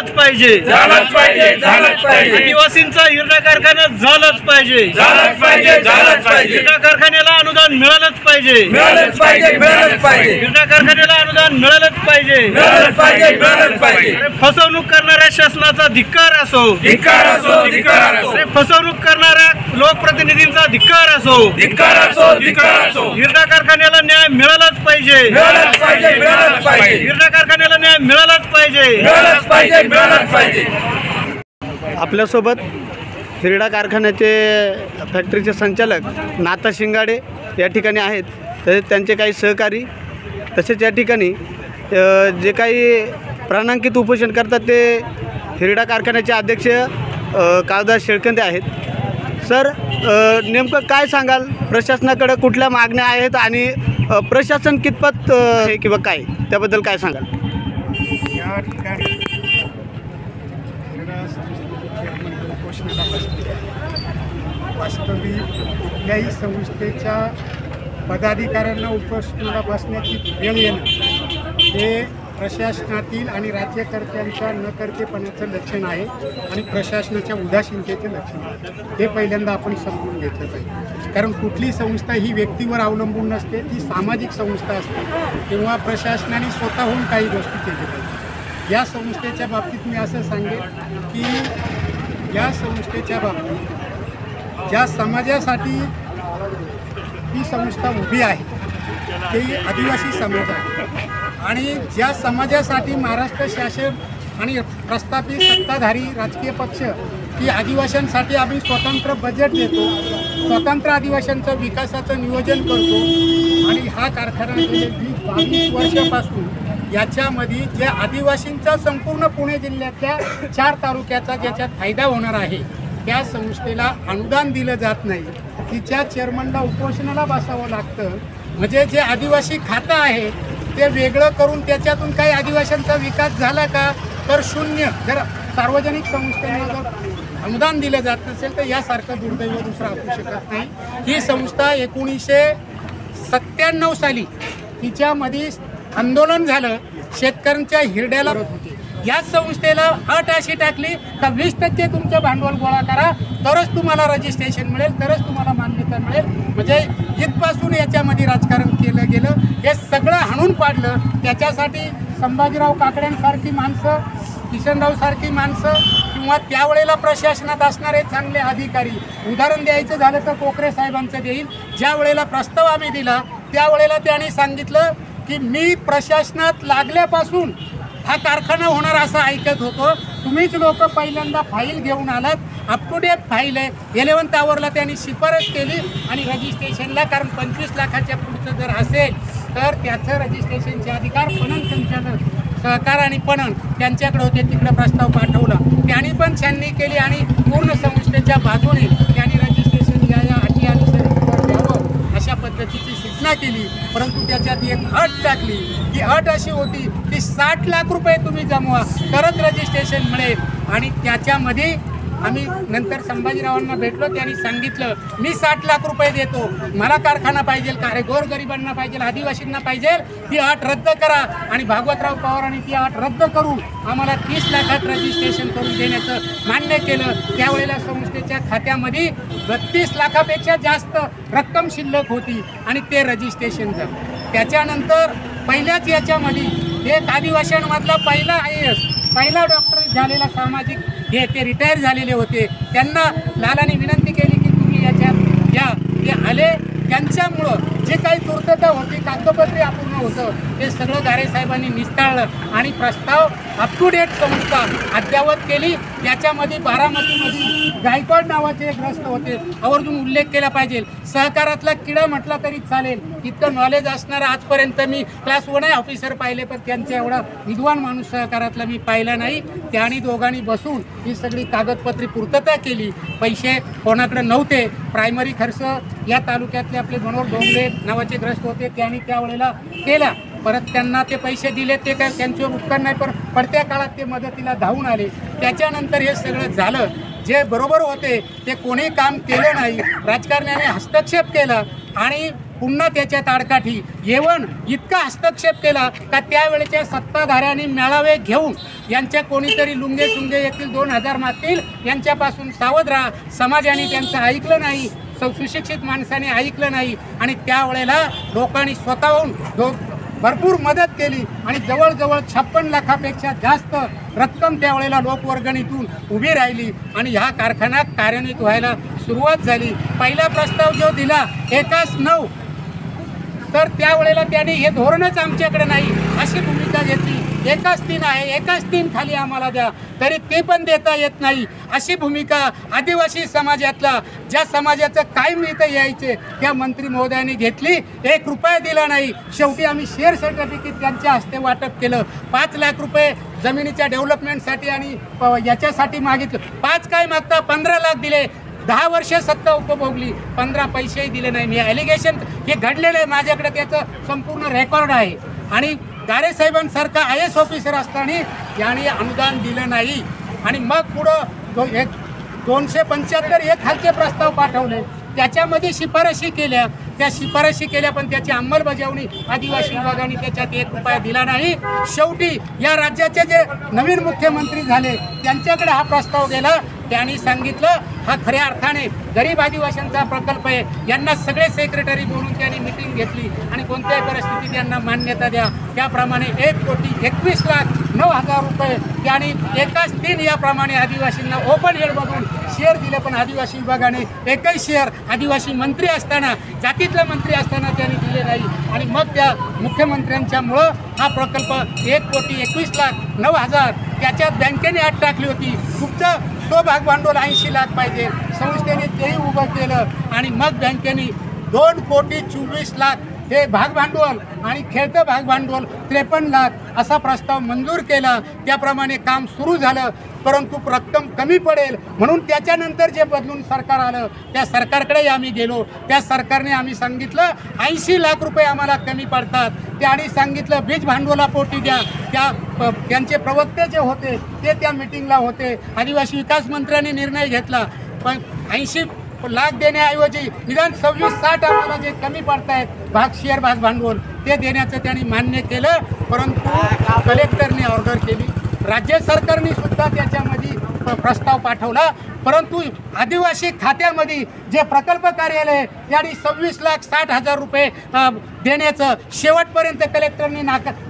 झालंच पाहिजे, झालंच पाहिजे, झालंच पाहिजे. आदिवासींचा हिरडा कारखाना झालंच पाहिजे, झालंच पाहिजे, झालंच पाहिजे. हिरडा कारखान्याला अनुदान मिळालंच पाहिजे, मिळालंच पाहिजे, मिळालंच पाहिजे. हिरडा कारखान्याला अनुदान मिळालंच पाहिजे, मिळालंच पाहिजे, मिळालंच पाहिजे. अरे फसवणूक करणाऱ्या शासनाचा धिक्कार असो, धिक्कार असो, धिक्कार असो. अरे फसवणूक करणाऱ्या लोकप्रतिनिधींचा धिक्कार असो, धिक्कार असो, धिक्कार असो. हिरडा कारखान्याला न्याय मिळालाच पाहिजे, मिळालंच पाहिजे, मिळालंच पाहिजे. हिरडा कारखान्याला न्याय मिळालाच पाहिजे, मिळालंच पाहिजे, मिळालंच पाहिजे. आपल्यासोबत हिरडा कारखान्याचे फॅक्टरीचे संचालक नाथा शिंगाडे या ठिकाणी आहेत, तसेच त्यांचे काही सहकारी, तसेच या ठिकाणी जे काही प्राणांकित उपोषण करतात ते हिरडा कारखान्याचे अध्यक्ष काळदास शेळकंदे आहेत. सर, नेमकं काय सांगाल, प्रशासनाकडे कुठल्या मागण्या आहेत आणि प्रशासन कितपत आहे किंवा काय, त्याबद्दल काय सांगाल? या ठिकाणी हिरडा संस्थेचे उपोषणाला बसले. वास्तविक कुठल्याही संस्थेच्या पदाधिकाऱ्यांना उपोषणाला बसण्याची वेळ येणं हे प्रशासनातील आणि राज्यकर्त्यांच्या नकर्तेपणाचं लक्षण आहे आणि प्रशासनाच्या उदासीनतेचं लक्षण आहे. हे पहिल्यांदा आपण समजून घेतलं पाहिजे. कारण कुठली संस्था ही व्यक्तीवर अवलंबून नसते, ती सामाजिक संस्था असते, तेव्हा प्रशासनाने स्वतःहून काही गोष्टी केल्या पाहिजे. या संस्थेच्या बाबतीत मी असं सांगेन की या संस्थेच्या बाबतीत ज्या समाजासाठी ही संस्था उभी आहे ते आदिवासी समाज आहे आणि ज्या समाजासाठी महाराष्ट्र शासन आणि प्रस्थापित सत्ताधारी राजकीय पक्ष की आदिवासींसाठी आम्ही स्वतंत्र बजेट देतो, स्वतंत्र आदिवासींचं विकासाचं नियोजन करतो आणि हा कारखाना गेले 20-22 वर्षापासून याच्यामध्ये जे आदिवासींचा संपूर्ण पुणे जिल्ह्यातल्या 4 तालुक्याचा ज्याच्यात फायदा होणार आहे त्या संस्थेला अनुदान दिलं जात नाही. तिच्या चेअरमनला उपोषणाला बसावं लागतं. म्हणजे जे आदिवासी खातं आहे ते वेगळं करून त्याच्यातून काही आदिवासींचा विकास झाला का तर शून्य. जर सार्वजनिक संस्थेला जर अनुदान दिलं जात नसेल तर यासारखं दुर्दैव दुसरं असू शकत नाही. ही संस्था 1997 साली तिच्यामध्ये आंदोलन झालं, शेतकऱ्यांच्या हिरड्याला होते. या संस्थेला अट अशी टाकली का 20% तुमचं भांडवल गोळा करा तरच तुम्हाला रजिस्ट्रेशन मिळेल, तरच तुम्हाला मान्यता मिळेल. म्हणजे इथपासून याच्यामध्ये राजकारण केलं गेलं. हे सगळं हाणून पाडलं. त्याच्यासाठी संभाजीराव काकड्यांसारखी माणसं, किशनराव सारखी माणसं किंवा त्यावेळेला प्रशासनात असणारे चांगले अधिकारी, उदाहरण द्यायचं झालं तर कोकरे साहेबांचं देईल. ज्या वेळेला प्रस्ताव आम्ही दिला त्यावेळेला त्यांनी सांगितलं की मी प्रशासनात लागल्यापासून हा कारखाना होणार असं ऐकत होतो, तुम्हीच लोक पहिल्यांदा फाईल घेऊन आलात. अप टू डेट फाईल आहे. 11th आवरला त्यांनी शिफारस केली आणि रजिस्ट्रेशनला, कारण 25 लाखाच्या पुढचं जर असेल तर त्याचं रजिस्ट्रेशनचे अधिकार पणन संचालक सहकार आणि पणन त्यांच्याकडे होते. तिकडे प्रस्ताव पाठवला, त्यांनी पण छाननी केली आणि पूर्ण संस्थेच्या बाजूने त्यांनी रजिस्ट्रेशन या अटी आणि शर्तीवर द्यावं अशा पद्धतीची सूचना केली. परंतु त्याच्यात एक अट टाकली. ती अट अशी होती की 60 लाख रुपये तुम्ही जमवा तरच रजिस्ट्रेशन मिळेल. आणि त्याच्यामध्ये आम्ही नंतर संभाजीरावांना भेटलो, त्यांनी सांगितलं मी 60 लाख रुपये देतो, मला कारखाना पाहिजे का, अरे गोरगरिबांना पाहिजे, आदिवासींना पाहिजे, ती अट रद्द करा. आणि भागवतराव पवारांनी ती अट रद्द करून आम्हाला 30 लाखात रजिस्ट्रेशन करून देण्याचं मान्य केलं. त्यावेळेला संस्थेच्या खात्यामध्ये 32 लाखापेक्षा जास्त रक्कम शिल्लक होती आणि ते रजिस्ट्रेशन झालं. त्याच्यानंतर पहिल्याच याच्यामध्ये एक आदिवासींमधला पहिला IAS, पहिला डॉक्टर झालेला सामाजिक हे ते रिटायर झालेले होते. त्यांना लालाने विनंती केली की तुम्ही याच्यात या. ते आले. त्यांच्यामुळं जे काही पूर्तता होती, कागदपत्रे अपूर्ण होतं, ते सगळं गारे साहेबांनी निस्ताळलं आणि प्रस्ताव अप टू डेट संस्था अद्ययावत केली. त्याच्यामध्ये बारामतीमध्ये गायकवाड नावाचे एक ग्रस्त होते, आवर्जून उल्लेख केला पाहिजे. सहकारातला किडा म्हटला तरी चालेल, इतकं नॉलेज असणारा आजपर्यंत मी क्लास 1 ऑफिसर पाहिले, पण त्यांचा एवढा विद्वान माणूस सहकारातला मी पाहिला नाही. त्यांनी दोघांनी बसून ही सगळी कागदपत्रे पूर्तता केली. पैसे कोणाकडे नव्हते. प्रायमरी खर्च या तालुक्यातले आपले मनोहर डोंगरे नावाचे ग्रस्त होते, त्यांनी त्यावेळेला केला. परत त्यांना ते पैसे दिले, ते काय त्यांच्यावर उपकार नाही, पण पडत्या काळात ते मदतीला धावून आले. त्याच्यानंतर हे सगळं झालं. जे बरोबर होते ते कोणी काम केलं नाही, राजकारण्याने हस्तक्षेप केला आणि पुन्हा त्याच्यात आडकाठी येऊन इतका हस्तक्षेप केला का त्यावेळेच्या सत्ताधाऱ्यांनी मेळावे घेऊन यांच्या कोणीतरी लुंगे चुंगे येतील 2000 मागतील यांच्यापासून सावध राहा. समाजाने त्यांचं ऐकलं नाही, सुशिक्षित माणसाने ऐकलं नाही आणि त्यावेळेला लोकांनी स्वतःहून भरपूर मदत केली आणि जवळजवळ 56 लाखापेक्षा जास्त रक्कम त्यावेळेला लोकवर्गणीतून उभी राहिली आणि ह्या कारखान्यात कार्यान्वित व्हायला सुरुवात झाली. पहिला प्रस्ताव जो दिला 1/9 तर त्यावेळेला त्यांनी हे धोरणच आमच्याकडे नाही अशी भूमिका घेतली. 1/3 आहे, 1/3 खाली आम्हाला द्या, तरी ते पण देता येत नाही अशी भूमिका आदिवासी समाजातला ज्या समाजाचं काय मिळतं यायचे त्या मंत्री महोदयांनी घेतली. 1 रुपया दिला नाही. शेवटी आम्ही शेअर सर्टिफिकेट त्यांच्या हस्ते वाटप केलं. 5 लाख रुपये जमिनीच्या डेव्हलपमेंटसाठी आणि याच्यासाठी मागितलं. 5 काय मागता 15 लाख दिले. 10 वर्ष सत्ता उपभोगली, 15 पैसेही दिले नाही. मी ॲलिगेशन हे घडलेलं आहे, माझ्याकडे त्याचं संपूर्ण रेकॉर्ड आहे. आणि गारे साहेबांसारखा IAS ऑफिसर असताना यांनी अनुदान दिलं नाही. आणि मग पुढं 275 एक खालचे प्रस्ताव पाठवले, त्याच्यामध्ये शिफारशी केल्या. त्या शिफारशी केल्या पण त्याची अंमलबजावणी आदिवासी विभागाने त्याच्यात 1 रुपया दिला नाही. शेवटी या राज्याचे जे नवीन मुख्यमंत्री झाले त्यांच्याकडे हा प्रस्ताव गेला. त्यांनी सांगितलं हा खऱ्या अर्थाने गरीब आदिवासींचा प्रकल्प आहे, यांना सगळे सेक्रेटरी बोलून त्यांनी मिटिंग घेतली आणि कोणत्याही परिस्थितीत यांना मान्यता द्या. त्याप्रमाणे 1,21,09,000 रुपये त्यांनी 1/3 याप्रमाणे आदिवासींना ओपन हेडमधून शेअर दिले. पण आदिवासी विभागाने एकही शेअर आदिवासी मंत्री असताना, जातीतला मंत्री असताना त्यांनी दिले नाही. आणि मग त्या मुख्यमंत्र्यांच्यामुळं हा प्रकल्प 1,21,09,000 त्याच्यात बँकेने आत टाकली होती. तुमचं भाग भांडवल 80 लाख पाहिजे, संस्थेने तेही उभं केलं आणि मग बँकेने 2,24,00,000 हे भाग भांडवल आणि खेळतं भाग भांडवल 53 लाख असा प्रस्ताव मंजूर केला. त्याप्रमाणे काम सुरू झालं. परंतु रक्कम कमी पडेल म्हणून त्याच्यानंतर जे बदलून सरकार आलं त्या सरकारकडे आम्ही गेलो. त्या सरकारने आम्ही सांगितलं 80 लाख रुपये आम्हाला कमी पडतात. त्याने सांगितलं बीज भांडवलापोटी द्या. त्यांचे प्रवक्ते जे होते ते त्या मिटिंगला होते. आदिवासी विकास मंत्र्यांनी निर्णय घेतला. पण 80 लाख देण्याऐवजी निदान 26-60 आम्हाला जे कमी पडतायत शेअर भाग भांडवल ते देण्याचं त्यांनी मान्य केलं. परंतु कलेक्टरने ऑर्डर केली, राज्य सरकारने सुद्धा त्याच्यामध्ये प्रस्ताव पाठवला. परंतु आदिवासी खात्यामध्ये जे प्रकल्प कार्यालय त्यांनी 26,60,000 रुपये देण्याचं शेवटपर्यंत कलेक्टरने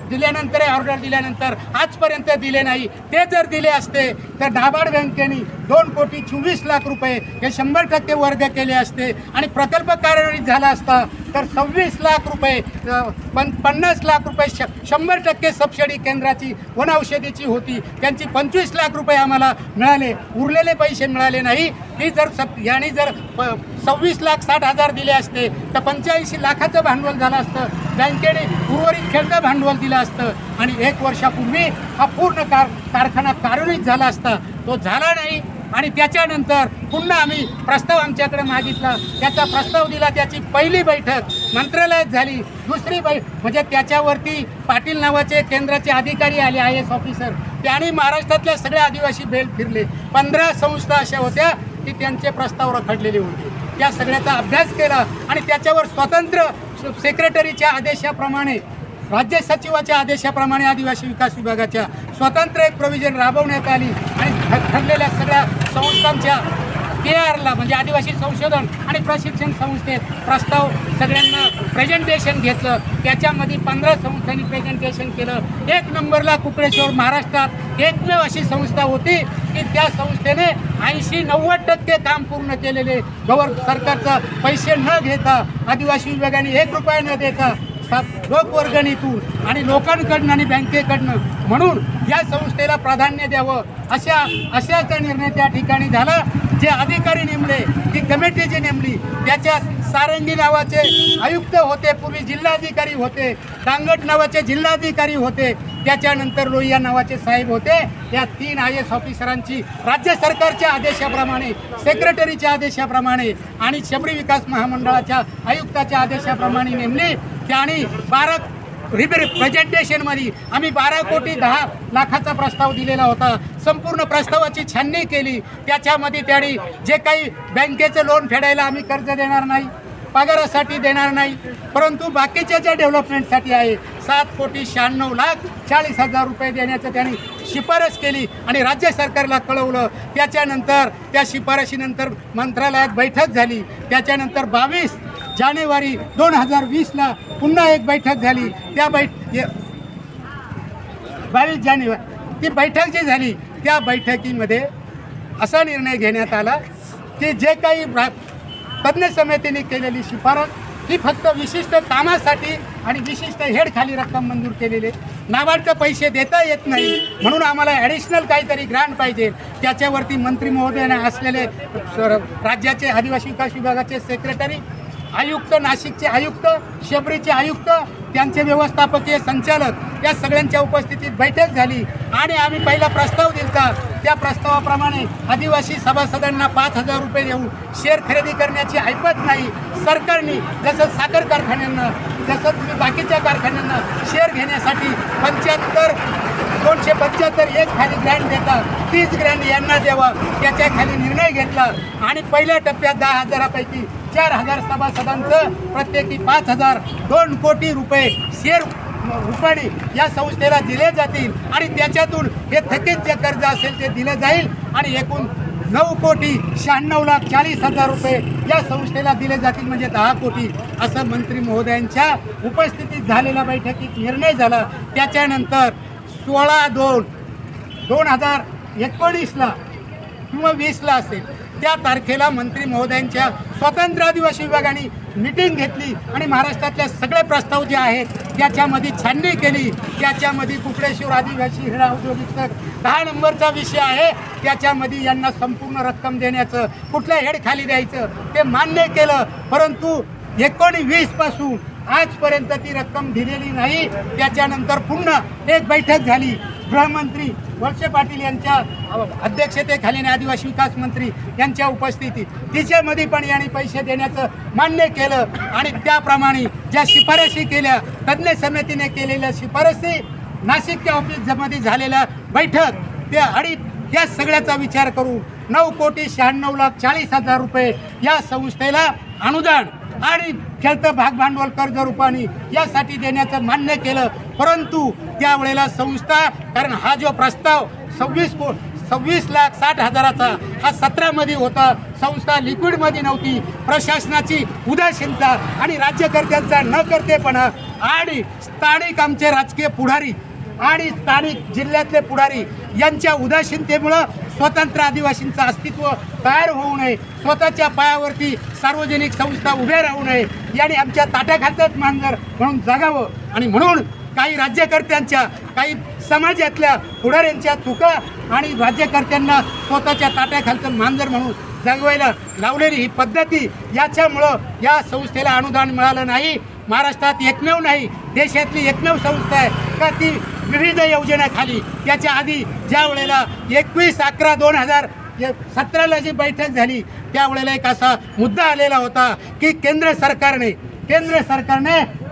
दिल्यानंतर ऑर्डर दिल्यानंतर आजपर्यंत दिले नाही. ते जर दिले असते तर नाबार्ड बँकेने 2,24,00,000 रुपये हे 100% वर्ग केले असते आणि प्रकल्प कार्यान्वित झाला असता तर 26 लाख रुपये 50 लाख रुपये 100% सबसिडी केंद्राची वनौषधीची होती. त्यांची 25 लाख रुपये आम्हाला मिळाले, उरलेले पैसे मिळाले नाही. ती जर यांनी जर 26,60,000 दिले असते तर 85 लाखाचं भांडवल झालं असतं. बँकेने उर्वरित खेळतं भांडवल दिलं असतं आणि 1 वर्षापूर्वी हा पूर्ण कारखाना कार्यान्वित झाला असता. तो झाला नाही आणि त्याच्यानंतर पुन्हा आम्ही प्रस्ताव आमच्याकडे मागितला. त्याचा प्रस्ताव दिला. त्याची पहिली बैठक मंत्रालयात झाली. दुसरी म्हणजे त्याच्यावरती पाटील नावाचे केंद्राचे अधिकारी आले IAS ऑफिसर. त्यांनी महाराष्ट्रातल्या सगळ्या आदिवासी बेल्ट फिरले. 15 संस्था अशा होत्या की त्यांचे प्रस्ताव रखडलेले होते. त्या सगळ्याचा अभ्यास केला आणि त्याच्यावर स्वतंत्र सेक्रेटरीच्या आदेशाप्रमाणे, राज्य सचिवाच्या आदेशाप्रमाणे आदिवासी विकास विभागाच्या स्वतंत्र एक प्रोव्हिजन राबवण्यात आली आणि ठरलेल्या सगळ्या संस्थांच्या KRला म्हणजे आदिवासी संशोधन आणि प्रशिक्षण संस्थेत प्रस्ताव सगळ्यांना प्रेझेंटेशन घेतलं. त्याच्यामध्ये 15 संस्थांनी प्रेझेंटेशन केलं. 1 नंबरला कुकडेश्वर महाराष्ट्रात एकमेव अशी संस्था होती की त्या संस्थेने 80-90% काम पूर्ण केलेले, सरकारचा पैसे न घेता, आदिवासी विभागाने 1 रुपया न देता लोकवर्गणीतून आणि लोकांकडनं आणि बँकेकडनं, म्हणून या संस्थेला प्राधान्य द्यावं अशाचा निर्णय त्या ठिकाणी झाला. जे अधिकारी नेमले, ती कमिटी जी नेमली त्याच्यात सारंगी नावाचे आयुक्त होते, पूर्वी जिल्हाधिकारी होते, दांगट नावाचे जिल्हाधिकारी होते, त्याच्यानंतर लोहिया नावाचे साहेब होते. या 3 IAS ऑफिसरांची राज्य सरकारच्या आदेशाप्रमाणे, सेक्रेटरीच्या आदेशाप्रमाणे आणि शबरी विकास महामंडळाच्या आयुक्ताच्या आदेशाप्रमाणे नेमली. त्यांनी 12 प्रेझेंटेशनमध्ये आम्ही 12,10,00,000चा प्रस्ताव दिलेला होता. संपूर्ण प्रस्तावाची छाननी केली. त्याच्यामध्ये त्यांनी जे काही बँकेचं लोन फेडायला आम्ही कर्ज देणार नाही, पगारासाठी देणार नाही, परंतु बाकीच्या ज्या डेव्हलपमेंटसाठी आहे 7,96,40,00,000 रुपये देण्याचं त्यांनी शिफारस केली आणि राज्य सरकारला कळवलं. त्याच्यानंतर त्या शिफारशीनंतर मंत्रालयात बैठक झाली. त्याच्यानंतर 22 जानेवारी 2020ला पुन्हा एक बैठक झाली. त्या 22 जानेवारी ती बैठक जी झाली त्या बैठकीमध्ये असा निर्णय घेण्यात आला की जे काही तज्ज्ञ समितीने केलेली शिफारस ही फक्त विशिष्ट कामासाठी आणि विशिष्ट हेडखाली रक्कम मंजूर केलेली, नाबार्डचे पैसे देता येत नाही म्हणून आम्हाला ॲडिशनल काहीतरी ग्रांट पाहिजे. त्याच्यावरती मंत्री महोदयाने असलेले राज्याचे आदिवासी विकास विभागाचे सेक्रेटरी, आयुक्त, नाशिकचे आयुक्त, शबरीचे आयुक्त, त्यांचे व्यवस्थापकीय संचालक या सगळ्यांच्या उपस्थितीत बैठक झाली आणि आम्ही पहिला प्रस्ताव दिला. त्या प्रस्तावाप्रमाणे आदिवासी सभासदांना 5,000 रुपये देऊन शेअर खरेदी करण्याची ऐपत नाही. सरकारने जसं साखर कारखान्यांना, जसं तुम्ही बाकीच्या कारखान्यांना शेअर घेण्यासाठी 275 एक खाली ग्रँट देता, 30 ग्रँट यांना द्यावा त्याच्या खाली निर्णय घेतला आणि पहिल्या टप्प्यात 10,000पैकी 4,000 सभासदांचं प्रत्येकी 5,000 2 कोटी रुपये शेअर रुपाने या संस्थेला दिले जातील आणि त्याच्यातून हे थकीत जे कर्ज असेल ते दिलं जाईल आणि एकूण 9,96,40,00,000 रुपये या संस्थेला दिले जातील, म्हणजे 10 कोटी असं मंत्री महोदयांच्या उपस्थितीत झालेल्या बैठकीत निर्णय झाला. त्याच्यानंतर 16/2/2019ला किंवा 20ला असेल त्या तारखेला मंत्री महोदयांच्या स्वतंत्र आदिवासी विभागाने मीटिंग घेतली आणि महाराष्ट्रातले सगळे प्रस्ताव जे आहेत त्याच्यामध्ये छाननी केली. त्याच्यामध्ये कुकडेश्वर आदिवासी हिरा औद्योगिक 10 नंबरचा विषय आहे, त्याच्यामध्ये यांना संपूर्ण रक्कम देण्याचं, कुठल्या हेड खाली द्यायचं ते मान्य केलं. परंतु 1920 पासून आजपर्यंत ती रक्कम दिलेली नाही. त्याच्यानंतर पुन्हा एक बैठक झाली गृहमंत्री वळसे पाटील यांच्या अध्यक्षतेखाली आदिवासी विकास मंत्री यांच्या उपस्थितीत, तिच्यामध्ये पण यांनी पैसे देण्याचं मान्य केलं आणि त्याप्रमाणे ज्या शिफारशी केल्या तज्ज्ञ समितीने केलेल्या शिफारसी, नाशिकच्या ऑफिसमध्ये झालेल्या बैठक, त्या या सगळ्याचा विचार करून 9,96,40,00,000 रुपये या संस्थेला अनुदान आणि खेळतं भागभांडवल कर्ज रूपाने यासाठी देण्याचं मान्य केलं. परंतु त्यावेळेला संस्था, कारण हा जो प्रस्ताव 26,60,000चा हा 17मध्ये होता, संस्था लिक्विडमध्ये नव्हती. प्रशासनाची उदासीनता आणि राज्यकर्त्यांचा न करतेपणा आणि स्थानिक आमचे राजकीय पुढारी आणि स्थानिक जिल्ह्यातले पुढारी यांच्या उदासीनतेमुळं स्वतंत्र आदिवासींचं अस्तित्व तयार होऊ नये, स्वतःच्या पायावरती सार्वजनिक संस्था उभ्या राहू नये, यांनी आमच्या ताट्याखालचंच मांजर म्हणून जगावं आणि म्हणून काही राज्यकर्त्यांच्या, काही समाजातल्या पुढाऱ्यांच्या चुका आणि राज्यकर्त्यांना स्वतःच्या ताट्याखालचं मांजर म्हणून जगवायला लावलेली ही पद्धती, याच्यामुळं या संस्थेला अनुदान मिळालं नाही. महाराष्ट्रात एकमेव नाही, देशातली एकमेव संस्था आहे का ती विविध योजनाखाली, त्याच्या आधी ज्या वेळेला 21/11/2017ला जी बैठक झाली त्यावेळेला एक असा मुद्दा आलेला होता की केंद्र सरकारने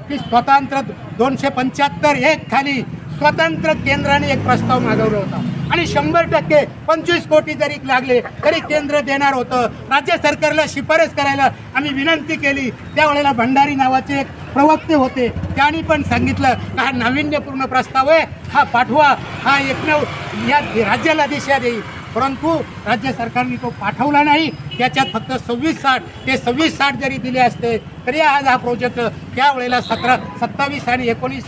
की स्वतंत्र 275 खाली स्वतंत्र केंद्राने एक प्रस्ताव मागवला होता आणि 100% 25 कोटी जरी लागले तरी केंद्र देणार होतं. राज्य सरकारला शिफारस करायला आम्ही विनंती केली. त्यावेळेला भंडारी नावाचे एक प्रवक्ते होते, त्यांनी पण सांगितलं की हा नाविन्यपूर्ण प्रस्ताव आहे, हा पाठवा, हा एकमेव या राज्याला दिशा देईल. परंतु राज्य सरकारने तो पाठवला नाही. त्याच्यात फक्त 2660 ते 2660 जरी दिले असते तरी आज हा प्रोजेक्ट त्यावेळेला 27 आणि 19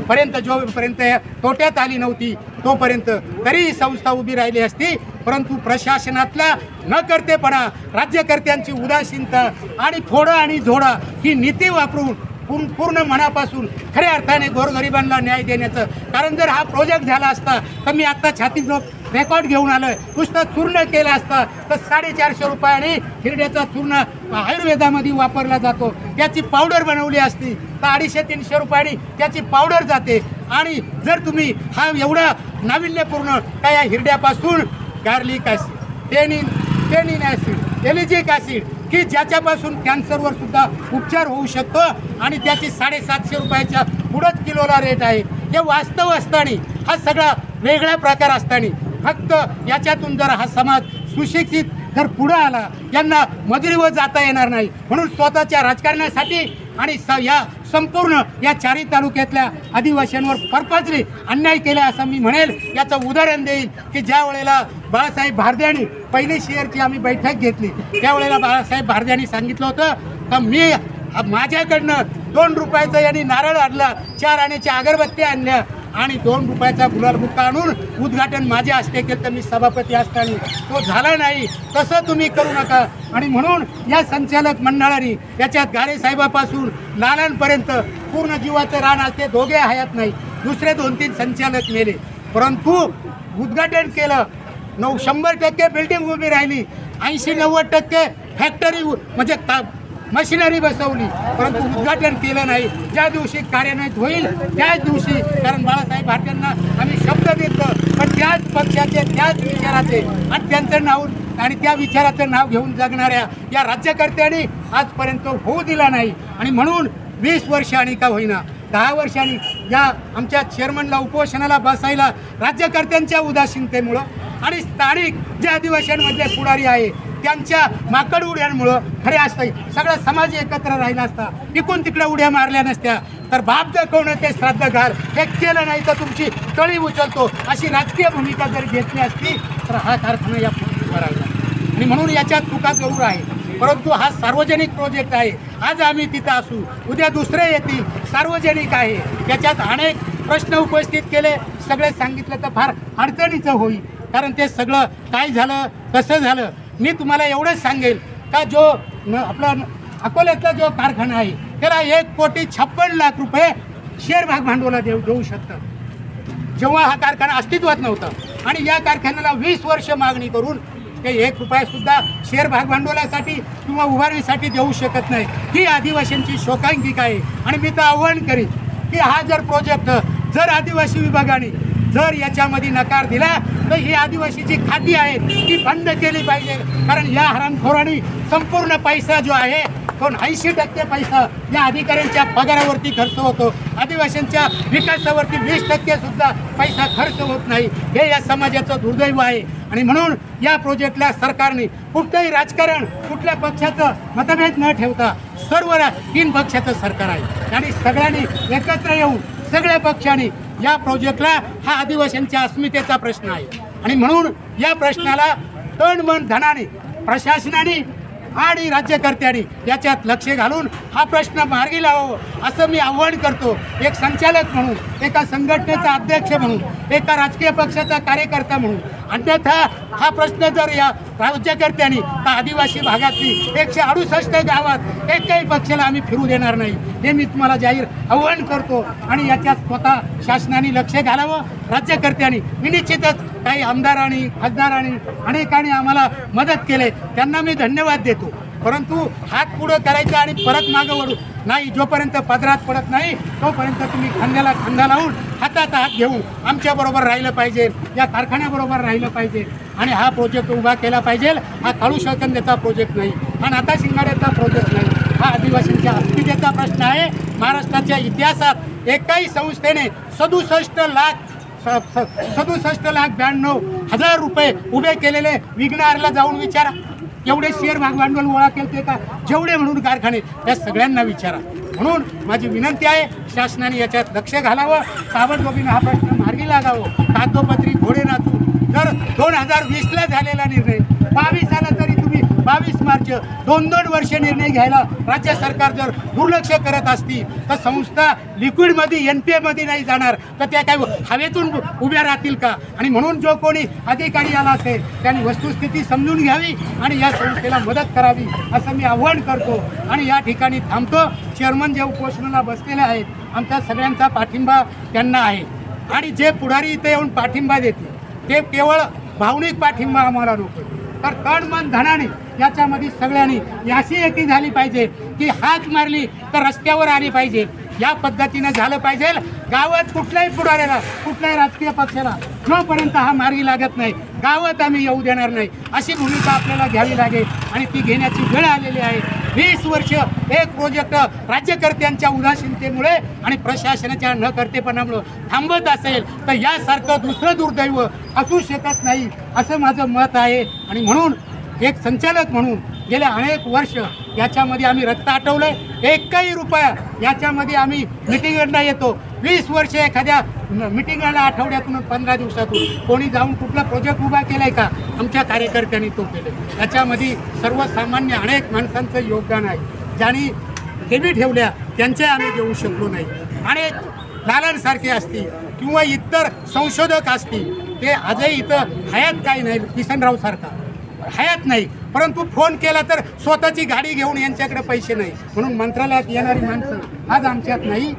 पर्यंत जोपर्यंत तोट्यात आली नव्हती तोपर्यंत तरी ही संस्था उभी राहिली असती. परंतु प्रशासनातला न करतेपणा, राज्यकर्त्यांची उदासीनता आणि फोडा आणि झोडा ही नीती वापरून पूर्ण मनापासून खऱ्या अर्थाने गोरगरिबांना न्याय देण्याचं, कारण जर हा प्रोजेक्ट झाला असता तर मी आत्ता छातीत रेकॉर्ड घेऊन आलो आहे, नुसतं चूर्ण केलं असतं तर 450 रुपयाने हिरड्याचा चूर्ण आयुर्वेदामध्ये वापरला जातो, त्याची पावडर बनवली असती तर 250-300 रुपयाने त्याची पावडर जाते. आणि जर तुम्ही हा एवढा नाविन्यपूर्ण काय हिरड्यापासून garlic acid, tannin acid, ellagic acid की ज्याच्यापासून कॅन्सरवर सुद्धा उपचार होऊ शकतो आणि त्याची 750 रुपयाच्या पुढंच किलोला रेट आहे. हे वास्तव असताना, हा सगळा वेगळा प्रकार असताना, फक्त याच्यातून जर हा समाज सुशिक्षित जर पुढं आला यांना मजुरीवर जाता येणार नाही. म्हणून स्वतःच्या राजकारणासाठी आणि या संपूर्ण या चारही तालुक्यातल्या आदिवासींवर पर्पजली अन्याय केला असं मी म्हणेल. याचं उदाहरण देईल की ज्या वेळेला बाळासाहेब भारद्यांनी पहिली शेअरची आम्ही बैठक घेतली त्यावेळेला बाळासाहेब भारद्यांनी सांगितलं होतं का मी माझ्याकडनं 2 रुपयाचं यांनी नारळ आणला, 4 आण्याच्या अगरबत्त्या आणल्या आणि 2 रुपयाचा गुलाल बुक्का आणून उद्घाटन माझ्या हस्ते केलं तर मी सभापती असताना तो झाला नाही. तसं तुम्ही करू नका. आणि म्हणून या संचालक मंडळाने याच्यात गारे साहेबापासून लालांपर्यंत पूर्ण जीवाचं रान असते. दोघे हयात नाही, दुसरे 2-3 संचालक मेले, परंतु उद्घाटन केलं. 100% बिल्डिंग उभी राहिली, 80-90% फॅक्टरी म्हणजे मशिनरी बसवली, परंतु उद्घाटन केलं नाही. ज्या दिवशी कार्यान्वित होईल त्याच दिवशी, कारण बाळासाहेब भारद्यांना आम्ही शब्द देतो, पण त्याच पक्षाचे त्याच विचाराचे आणि त्यांचं नाव आणि त्या विचाराचं नाव घेऊन जगणाऱ्या या राज्यकर्त्यांनी आजपर्यंत होऊ दिला नाही. आणि म्हणून 20 वर्षांनी का होईना 10 वर्षांनी या आमच्या चेअरमनला उपोषणाला बसायला राज्यकर्त्यांच्या उदासीनतेमुळं आणि स्थानिक जे आदिवासींमधले पुढारी आहे त्यांच्या माकड उड्यांमुळं खरे असतं सगळा समाज एकत्र राहिला असता, इकडून तिकडे उड्या मारल्या नसत्या तर बाप दाखवणं ते श्राद्ध घाल हे केलं नाही तर तुमची तळी उचलतो अशी राजकीय भूमिका जर घेतली असती तर हा कारखाना या पुढे उभा राहिला. आणि म्हणून याच्यात चुका जरूर आहे, परंतु हा सार्वजनिक प्रोजेक्ट आहे. आज आम्ही तिथं असू, उद्या दुसरे येतील, सार्वजनिक आहे. त्याच्यात अनेक प्रश्न उपस्थित केले, सगळे सांगितलं तर फार अडचणीचं होईल, कारण ते सगळं काय झालं कसं झालं. मी तुम्हाला एवढंच सांगेल का जो आपला अकोल्यातला जो कारखाना आहे त्याला 1,56,00,000 रुपये शेअर भाग भांडवला देऊ शकतं. जेव्हा हा कारखाना अस्तित्वात नव्हता आणि या कारखान्याला 20 वर्ष मागणी करून ते 1 रुपयासुद्धा शेअर भाग भांडवलासाठी किंवा उभारणीसाठी देऊ शकत नाही. ही आदिवासींची शोकांतिका आहे. आणि मी तर आव्हान करीन की हा जर प्रोजेक्ट जर आदिवासी विभागाने जर याच्यामध्ये नकार दिला तर ही आदिवासीची खाती आहे ती बंद केली पाहिजे. कारण या हरामखोरांनी संपूर्ण पैसा जो आहे तो 80% पैसा या अधिकाऱ्यांच्या पगारावरती खर्च होतो. आदिवासींच्या विकासावरती 20% सुद्धा पैसा खर्च होत नाही. हे या समाजाचं दुर्दैव आहे. आणि म्हणून या प्रोजेक्टला सरकारने कुठलंही राजकारण कुठल्या पक्षाचं मतभेद न ठेवता सर्व 3 पक्षाचं सरकार आहे आणि सगळ्यांनी एकत्र येऊन सगळ्या पक्षांनी या प्रोजेक्टला हा आदिवासींच्या अस्मितेचा प्रश्न आहे. आणि म्हणून या प्रश्नाला तन मन धनाने प्रशासनाने आणि राज्यकर्त्यांनी याच्यात लक्ष घालून हा प्रश्न मार्गी लावावं असं मी आव्हान करतो. एक संचालक म्हणून, एका संघटनेचा अध्यक्ष म्हणून, एका राजकीय पक्षाचा कार्यकर्ता म्हणून. अन्यथा हा प्रश्न जर या राज्यकर्त्यांनी आदिवासी भागातली 168 गावात एकही पक्षाला आम्ही फिरू देणार नाही हे मी तुम्हाला जाहीर आव्हान करतो. आणि याच्यात स्वतः शासनाने लक्ष घालावं, राज्यकर्त्यांनी. मी निश्चितच काही आमदारांनी खासदारांनी अनेकांनी आम्हाला मदत केले, त्यांना मी धन्यवाद देतो. परंतु हात पुढं करायचा आणि परत मागं वळू नाही. जोपर्यंत पदरात पडत नाही तोपर्यंत तुम्ही खांद्याला खांदा लावून हातात हात घेऊन आमच्याबरोबर राहिलं पाहिजे, या कारखान्याबरोबर राहिलं पाहिजे आणि हा प्रोजेक्ट उभा केला पाहिजे. हा काळू शकंदेचा प्रोजेक्ट नाही, हा नाता शिंगाड्याचा प्रोजेक्ट नाही, हा आदिवासींच्या अस्मितेचा प्रश्न आहे. महाराष्ट्राच्या इतिहासात एकाही संस्थेने 67,92,000 रुपये उभे केलेले विघ्नहरला जाऊन विचारा. एवढे शेअर भाग भांडवल गोळा केले का जेवढे म्हणून कारखाने त्या सगळ्यांना विचारा. म्हणून माझी विनंती आहे शासनाने याच्यात लक्ष घालावं, ताबडतोबीने हा प्रश्न मार्गी लागावं. कागदोपत्री घोडे नाचू. जर 2020ला झालेला निर्णय 22 आला तरी तुम्ही 22 मार्च 2-2 वर्ष निर्णय घ्यायला राज्य सरकार जर दुर्लक्ष करत असती तर संस्था लिक्विडमध्ये NPA नाही जाणार तर त्या काय हवेतून उभ्या राहतील का. आणि म्हणून जो कोणी अधिकारी आला असेल त्यांनी वस्तुस्थिती समजून घ्यावी आणि या संस्थेला मदत करावी असं मी आव्हान करतो. आणि या ठिकाणी थांबतो. चेअरमन जे उपोषणाला बसलेले आहेत आमच्या सगळ्यांचा पाठिंबा त्यांना आहे. आणि जे पुढारी इथे येऊन पाठिंबा देतील ते केवळ भावनिक पाठिंबा आम्हाला नको, तर तन मन धनाने याच्यामध्ये सगळ्यांनी याशी एकी झाली पाहिजे की हाक मारली तर रस्त्यावर आली पाहिजे. या पद्धतीनं झालं पाहिजे. गावात कुठल्याही पुढाऱ्याला कुठल्याही राजकीय पक्षाला जोपर्यंत हा मार्गी लागत नाही गावात आम्ही येऊ देणार नाही अशी भूमिका आपल्याला घ्यावी लागेल. आणि ती घेण्याची वेळ आलेली आहे. 20 वर्ष एक प्रोजेक्ट राज्यकर्त्यांच्या उदासीनतेमुळे आणि प्रशासनाच्या न करतेपणामुळे थांबत असेल तर यासारखं दुसरं दुर्दैव असू शकत नाही असं माझं मत आहे. आणि म्हणून एक संचालक म्हणून गेल्या अनेक वर्ष याच्यामध्ये आम्ही रक्त आटवलं आहे. एकही रुपया याच्यामध्ये आम्ही मिटिंगला येतो. 20 वर्ष एखाद्या मिटिंगला आठवड्यातून 15 दिवसातून कोणी जाऊन कुठला प्रोजेक्ट उभा केला आहे का? आमच्या कार्यकर्त्यांनी तो केला. याच्यामध्ये सर्वसामान्य अनेक माणसांचं योगदान आहे. ज्यांनी ठेवी ठेवल्या त्यांचे आम्ही देऊ शकलो नाही. अनेक लालनसारखे असतील किंवा इतर संशोधक असतील, ते आजही इथं हयात काही नाही. किसनराव सारखा हयात नाही, परंतु फोन केला तर स्वतःची गाडी घेऊन यांच्याकडे पैसे नाही म्हणून मंत्रालयात येणारी माणसं आज आमच्यात नाही.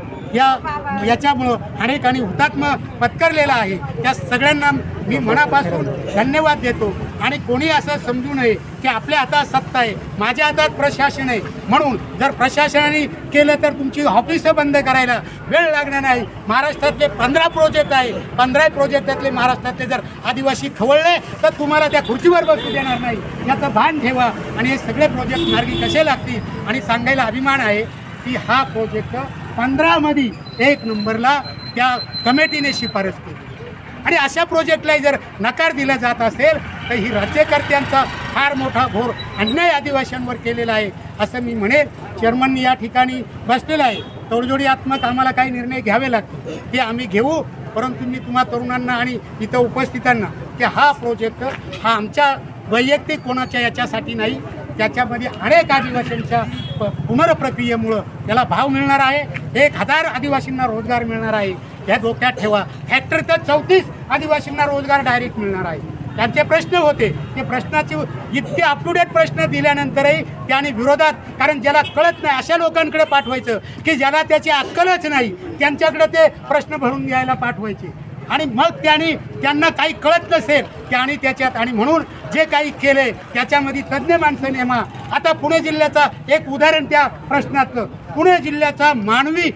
याच्यामुळं अनेकांनी हुतात्मा पत्करलेला आहे. त्या सगळ्यांना मी मनापासून धन्यवाद देतो. आणि कोणी असं समजू नये की आपल्या हातात सत्ता आहे, माझ्या हातात प्रशासन आहे म्हणून जर प्रशासनाने केलं तर तुमची ऑफिसं बंद करायला वेळ लागणार नाही. महाराष्ट्रातले 15 प्रोजेक्ट आहे, 15 प्रोजेक्टातले महाराष्ट्रातले जर आदिवासी खवळले तर तुम्हाला त्या खुर्चीवर बसू देणार नाही. याचं भान ठेवा. आणि हे सगळे प्रोजेक्ट मार्गी कसे लागतील. आणि सांगायला अभिमान आहे की हा प्रोजेक्ट 15 मध्ये 1 नंबरला त्या कमिटीने शिफारस केली. आणि अशा प्रोजेक्टला जर नकार दिला जात असेल तर ही राज्यकर्त्यांचा फार मोठा घोर अन्याय आदिवासींवर केलेला आहे असं मी म्हणेन. चेअरमननी या ठिकाणी बसलेलं आहे. तडजोडीत्मक आम्हाला काही निर्णय घ्यावे लागतील ते आम्ही घेऊ. परंतु मी तुम्हा तरुणांना आणि इथं उपस्थितांना की हा प्रोजेक्ट हा आमच्या वैयक्तिक कोणाच्या याच्यासाठी नाही, त्याच्यामध्ये अनेक आदिवासींच्या पुनर्प्रक्रियेमुळं त्याला भाव मिळणार आहे. 1000 आदिवासींना रोजगार मिळणार आहे. या डोक्यात ठेवा. फॅक्टरी तर 34 आदिवासींना रोजगार डायरेक्ट मिळणार आहे. त्यांचे प्रश्न होते, ते प्रश्नाचे इतके अप टू डेट प्रश्न दिल्यानंतरही त्यांनी विरोधात, कारण ज्याला कळत नाही अशा लोकांकडे पाठवायचं की ज्याला त्याची अक्कलच नाही त्यांच्याकडे ते प्रश्न भरून द्यायला पाठवायचे. आणि मग त्यांना काही कळत नसेल त्यांनी त्याच्यात, आणि म्हणून जे काही केले त्याच्यामध्ये तज्ज्ञ माणसं नेमा. आता पुणे जिल्ह्याचा एक उदाहरण त्या प्रश्नातलं, पुणे जिल्ह्याचा मानवी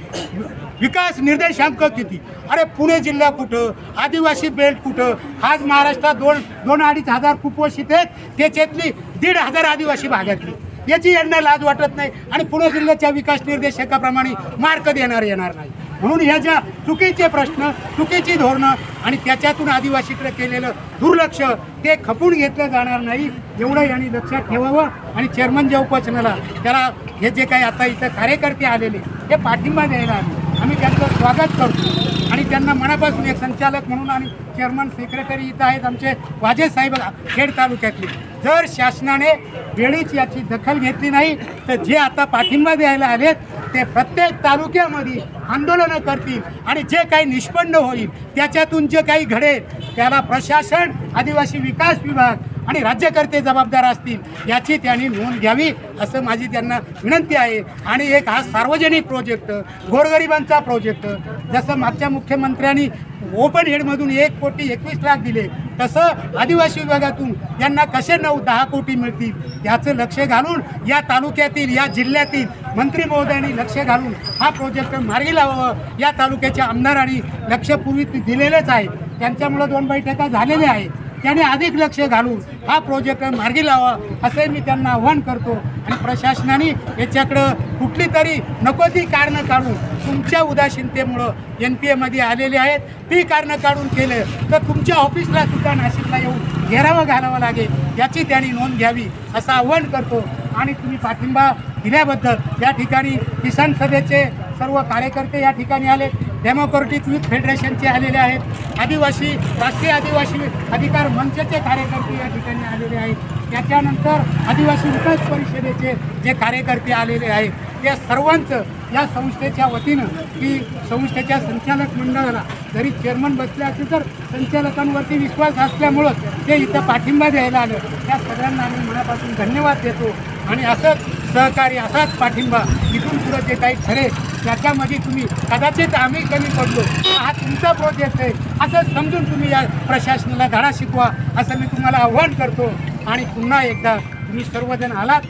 विकास निर्देशांक किती? अरे पुणे जिल्हा कुठं, आदिवासी बेल्ट कुठं? आज महाराष्ट्रात 2-2.5 हजार कुपोषित आहेत, त्याच्यातली 1,500 आदिवासी भागातली. याची यांना लाज वाटत नाही. आणि पुणे जिल्ह्याच्या विकास निर्देशकाप्रमाणे मार्क येणार नाही. म्हणून ह्या ज्या चुकीचे प्रश्न, चुकीची धोरणं आणि त्याच्यातून आदिवासीकडे केलेलं दुर्लक्ष ते खपून घेतलं जाणार नाही एवढं यांनी लक्षात ठेवावं. आणि चेअरमनच्या उपोषणाला त्याला हे जे काही आता इथं कार्यकर्ते आलेले हे पाठिंबा द्यायला आम्ही त्यांचं स्वागत करतो. आणि त्यांना मनापासून एक संचालक म्हणून आणि चेअरमन सेक्रेटरी इथं आहेत आमचे वाजे साहेब खेड तालुक्यातले. जर शासनाने वेळीच याची दखल घेतली नाही तर जे आता पाठिंबा द्यायला आलेत ते प्रत्येक तालुक्यामध्ये आंदोलनं करतील. आणि जे काही निष्पन्न होईल त्याच्यातून जे काही घडेल त्याला प्रशासन, आदिवासी विकास विभाग आणि राज्यकर्ते जबाबदार असतील याची त्यांनी नोंद घ्यावी असं माझी त्यांना विनंती आहे. आणि एक हा सार्वजनिक प्रोजेक्ट, गोरगरिबांचा प्रोजेक्ट, जसं मागच्या मुख्यमंत्र्यांनी ओपन हेडमधून 1,21,00,000 दिले तसं आदिवासी विभागातून यांना कसे 9-10 कोटी मिळतील याचं लक्ष घालून या तालुक्यातील, या जिल्ह्यातील मंत्री महोदयांनी लक्ष घालून हा प्रोजेक्ट मार्गी लावावं. या तालुक्याच्या आमदारांनी लक्ष पूर्वी दिलेलेच आहे, त्यांच्यामुळं 2 बैठका झालेल्या आहेत. त्याने अधिक लक्ष घालून हा प्रोजेक्ट मार्गी लावा असे मी त्यांना आव्हान करतो. आणि प्रशासनाने याच्याकडं कुठली तरी नको ती कारणं काढून तुमच्या उदासीनतेमुळं NPAमध्ये आलेले आहेत, ती कारणं काढून केलं तर तुमच्या ऑफिसला सुद्धा नाशिकला येऊन घेरावं घालावं लागेल याची त्यांनी नोंद घ्यावी असं आव्हान करतो. आणि तुम्ही पाठिंबा दिल्याबद्दल या ठिकाणी किसान सभेचे सर्व कार्यकर्ते या ठिकाणी आले, डेमोक्रेटिक युथ फेडरेशनचे आलेले आहेत, आदिवासी राष्ट्रीय आदिवासी अधिकार मंचचे कार्यकर्ते या ठिकाणी आलेले आहेत, त्याच्यानंतर आदिवासी विकास परिषदेचे जे कार्यकर्ते आलेले आहेत त्या सर्वांचं या संस्थेच्या वतीनं की संस्थेच्या संचालक मंडळाला जरी चेअरमन बसले असले तर संचालकांवरती विश्वास असल्यामुळं ते इथं पाठिंबा द्यायला आलं. त्या सगळ्यांना आम्ही मनापासून धन्यवाद देतो. आणि असंच सहकार्य, असाच पाठिंबा इथून पुढं जे काही ठरेल त्याच्यामध्ये तुम्ही कदाचित आम्ही कमी पडलो, हा तुमचा प्रोजेक्ट आहे असं समजून तुम्ही या प्रशासनाला धडा शिकवा असं मी तुम्हाला आव्हान करतो. आणि पुन्हा एकदा तुम्ही सर्वजण आलात,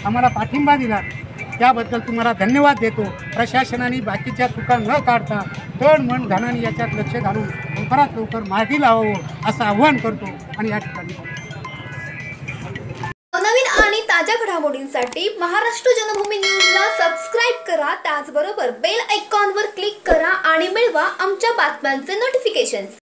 आम्हाला पाठिंबा दिला त्याबद्दल तुम्हाला धन्यवाद देतो. प्रशासनाने बाकीच्या चुका न काढता तण मन धनाने याच्यात लक्ष घालून लवकरात लवकर मार्गी लावावं असं आव्हान करतो. आणि या ठिकाणी नवीन आणि ताज्या घडामोडींसाठी महाराष्ट्र जनभूमी न्यूजला सबस्क्राईब करा. त्याचबरोबर बेल आयकॉनवर क्लिक करा आणि मिळवा आमच्या बातम्यांचे नोटिफिकेशन्स.